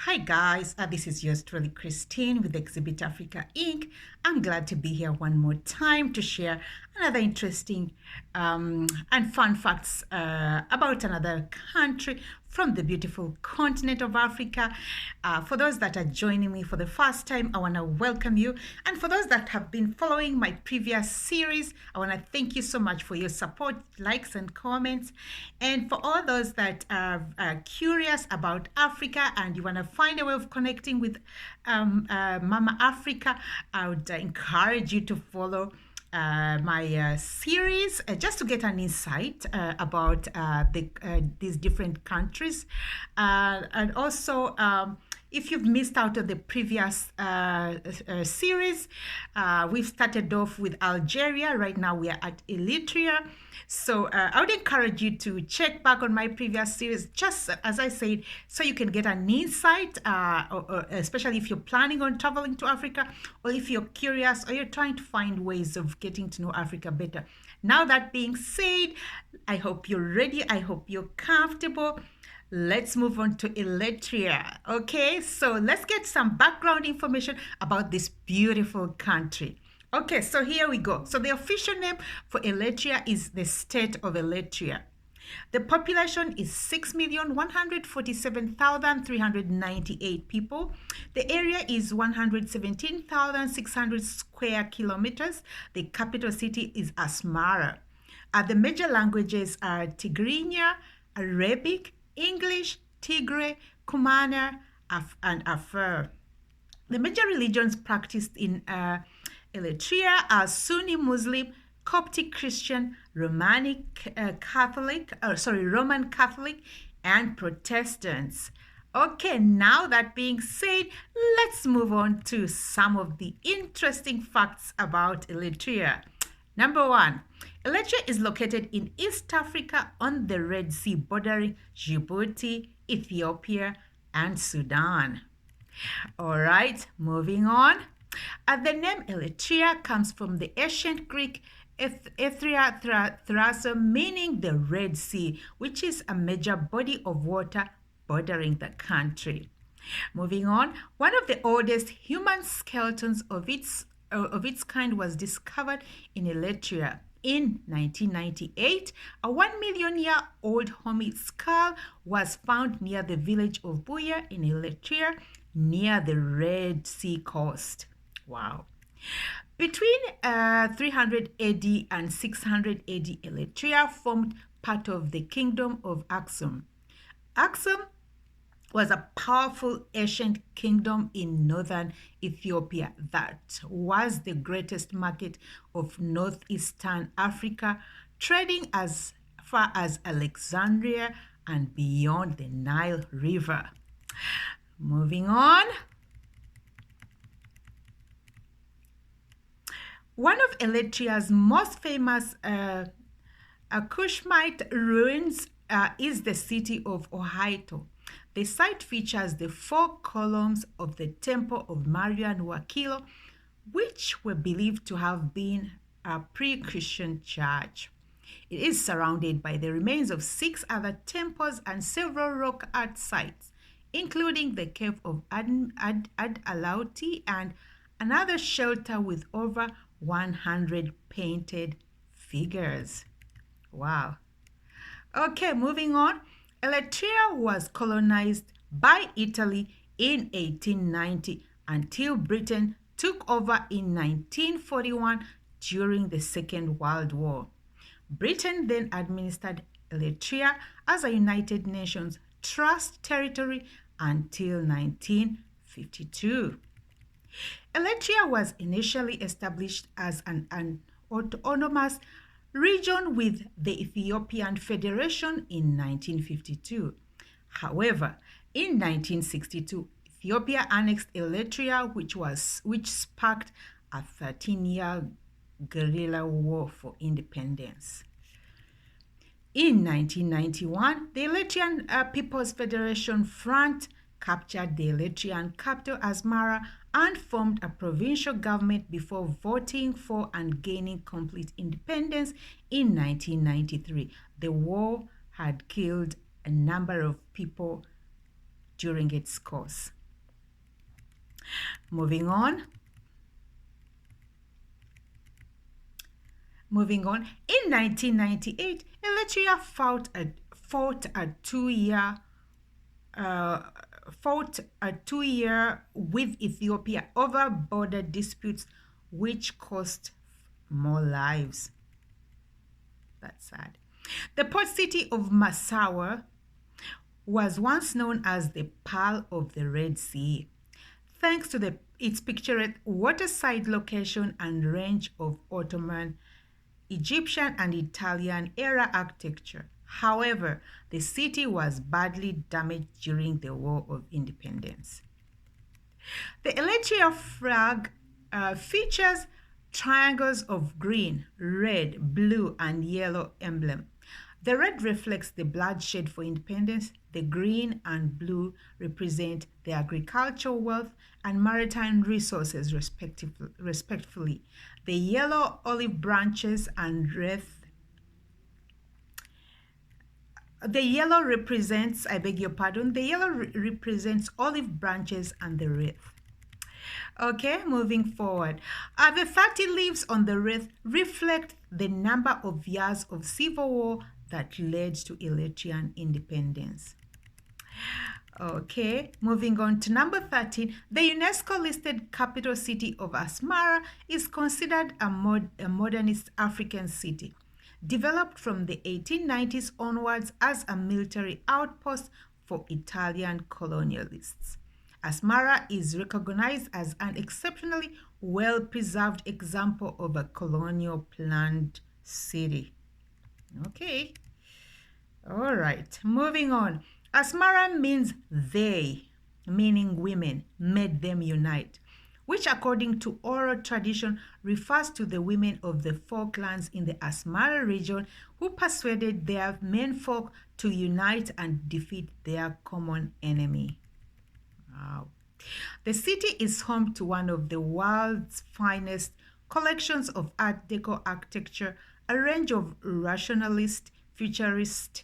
Hi guys, this is yours truly Christine with Exhibit Africa Inc. I'm glad to be here one more time to share another interesting and fun facts about another country from the beautiful continent of Africa. For those that are joining me for the first time, I want to welcome you. And for those that have been following my previous series, I want to thank you so much for your support, likes, and comments. And for all those that are curious about Africa and you want to find a way of connecting with Mama Africa, I would encourage you to follow my series just to get an insight about these different countries. And also, if you've missed out on the previous series, we've started off with Algeria. Right now, we are at Eritrea. So I would encourage you to check back on my previous series, just as I said, so you can get an insight, especially if you're planning on traveling to Africa, or if you're curious, or you're trying to find ways of getting to know Africa better. Now, that being said, I hope you're ready. I hope you're comfortable. Let's move on to Eritrea. Okay, so let's get some background information about this beautiful country. Okay, so here we go. So the official name for Eritrea is the state of Eritrea. The population is 6,147,398 people. The area is 117,600 square kilometers. The capital city is Asmara. The major languages are Tigrinya, Arabic, English, Tigray, Kumana, and Afar. The major religions practiced in Eritrea are Sunni Muslim, Coptic Christian, Roman Catholic, and Protestants. Okay, now that being said, let's move on to some of the interesting facts about Eritrea. Number one, Eritrea is located in East Africa on the Red Sea, bordering Djibouti, Ethiopia, and Sudan. All right, moving on. The name Eritrea comes from the ancient Greek Ethria Thraso, meaning the Red Sea, which is a major body of water bordering the country. Moving on, one of the oldest human skeletons of its kind was discovered in Eritrea. In 1998, a 1 million year old homid skull was found near the village of Buya in Eritrea, near the Red Sea coast. Wow. Between 300 AD and 600 AD, Eritrea formed part of the kingdom of Aksum. Aksum was a powerful ancient kingdom in northern Ethiopia that was the greatest market of northeastern Africa, trading as far as Alexandria and beyond the Nile River. Moving on. One of Eritrea's most famous Kushite ruins is the city of Ohaito. The site features the 4 columns of the Temple of Marian Wakilo, which were believed to have been a pre-Christian church. It is surrounded by the remains of 6 other temples and several rock art sites, including the cave of Ad-Alauti and another shelter with over 100 painted figures. Wow. Okay, moving on. Eritrea was colonized by Italy in 1890 until Britain took over in 1941 during the Second World War. Britain then administered Eritrea as a United Nations Trust territory until 1952. Eritrea was initially established as an autonomous region with the Ethiopian Federation in 1952. However, in 1962, Ethiopia annexed Eritrea, which sparked a 13-year guerrilla war for independence. In 1991, the Eritrean People's Federation Front captured the Eritrean capital Asmara and formed a provincial government before voting for and gaining complete independence in 1993. The war had killed a number of people during its course. Moving on. In 1998, Eritrea fought a two-year with Ethiopia over border disputes, which cost more lives. That's sad. The port city of Massawa was once known as the Pearl of the Red Sea, thanks to its picturesque waterside location and range of Ottoman, Egyptian, and Italian era architecture. However, the city was badly damaged during the War of Independence. The Eritrea flag features triangles of green, red, blue, and yellow emblem. The red reflects the bloodshed for independence. The green and blue represent the agricultural wealth and maritime resources, respectively. The yellow olive branches and wreath. The yellow represents, the yellow represents olive branches and the wreath. Okay, moving forward. The 30 leaves on the wreath reflect the number of years of civil war that led to Eritrean independence. Okay, moving on to number 13. The UNESCO-listed capital city of Asmara is considered a modernist African city, developed from the 1890s onwards as a military outpost for Italian colonialists. Asmara is recognized as an exceptionally well-preserved example of a colonial planned city. Okay. All right. Moving on. Asmara means they, meaning women, made them unite, which according to oral tradition refers to the women of the 4 clans in the Asmara region who persuaded their menfolk to unite and defeat their common enemy. Wow. The city is home to one of the world's finest collections of Art Deco architecture, a range of rationalist, futurist,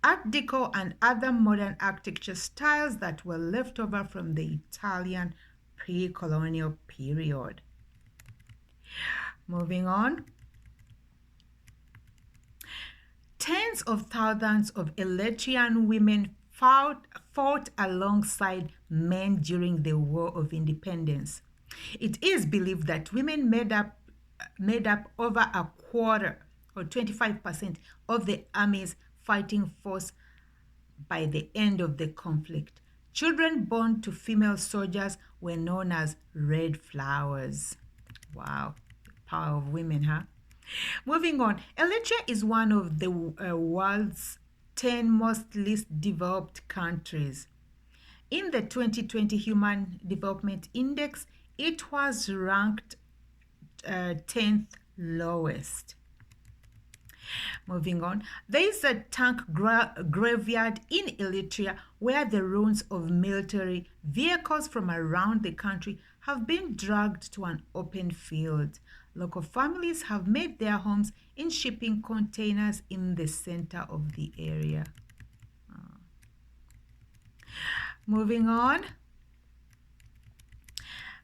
Art Deco, and other modern architecture styles that were left over from the Italian pre-colonial period. Moving on. Tens of thousands of Eritrean women fought alongside men during the War of Independence. It is believed that women made up over a quarter or 25% of the army's fighting force by the end of the conflict. Children born to female soldiers were known as red flowers. Wow, the power of women, huh? Moving on, Eritrea is one of the world's 10 most least developed countries. In the 2020 Human Development Index, it was ranked 10th lowest. Moving on, there is a tank graveyard in Eritrea where the ruins of military vehicles from around the country have been dragged to an open field. Local families have made their homes in shipping containers in the center of the area. Moving on.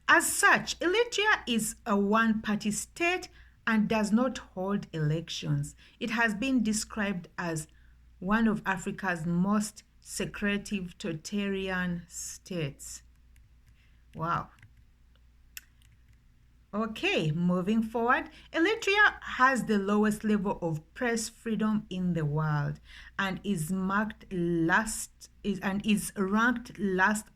As such, Eritrea is a one-party state and does not hold elections. It has been described as one of Africa's most secretive totalitarian states. Wow. Okay, moving forward, Eritrea has the lowest level of press freedom in the world and is ranked last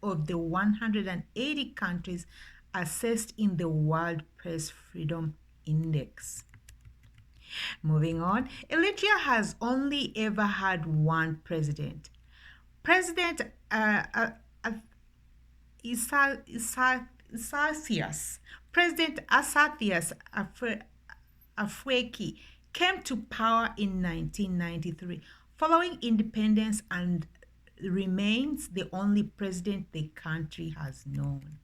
of the 180 countries assessed in the World Press Freedom Index. Moving on, Eritrea has only ever had one president. President President Isaias Afwerki came to power in 1993 following independence and remains the only president the country has known.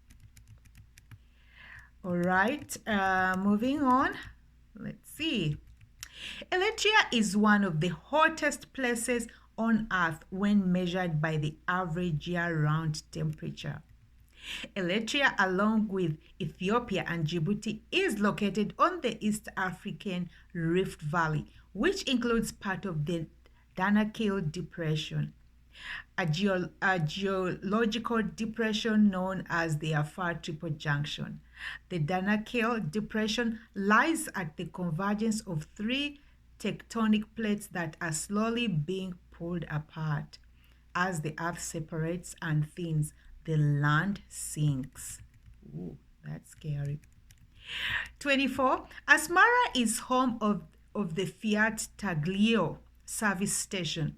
All right, moving on. Let's see. Eritrea is one of the hottest places on Earth when measured by the average year-round temperature. Eritrea, along with Ethiopia and Djibouti, is located on the East African Rift Valley, which includes part of the Danakil Depression, a geological depression known as the Afar Triple Junction. The Danakil Depression lies at the convergence of three tectonic plates that are slowly being pulled apart. As the earth separates and thins, the land sinks. Ooh, that's scary. 24. Asmara is home of the Fiat Taglio service station.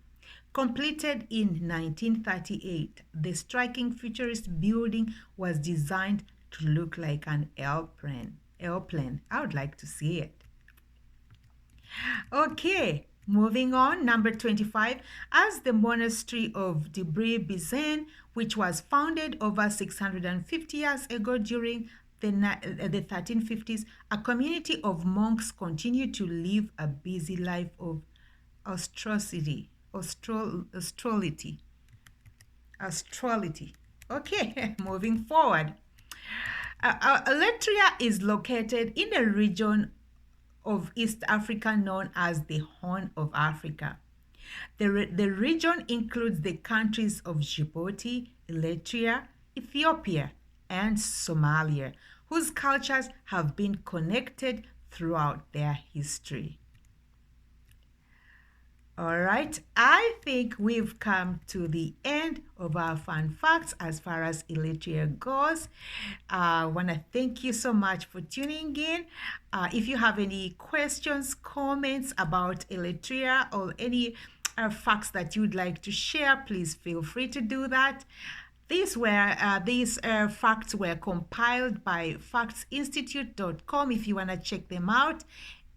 Completed in 1938, the striking futurist building was designed to look like an airplane. I would like to see it. Okay, moving on, number 25. As the monastery of Debre Bizen, which was founded over 650 years ago during the 1350s, a community of monks continued to live a busy life of austerity. Okay, moving forward. Eritrea is located in a region of East Africa known as the Horn of Africa. The region includes the countries of Djibouti, Eritrea, Ethiopia, and Somalia, whose cultures have been connected throughout their history. All right, I think we've come to the end of our fun facts as far as Eritrea goes. I want to thank you so much for tuning in. If you have any questions, comments about Eritrea or any facts that you'd like to share, please feel free to do that. These facts were compiled by factsinstitute.com if you want to check them out,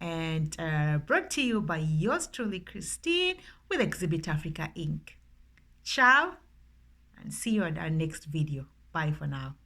and brought to you by yours truly, Christine, with Exhibit Africa Inc. Ciao, and see you on our next video. Bye for now.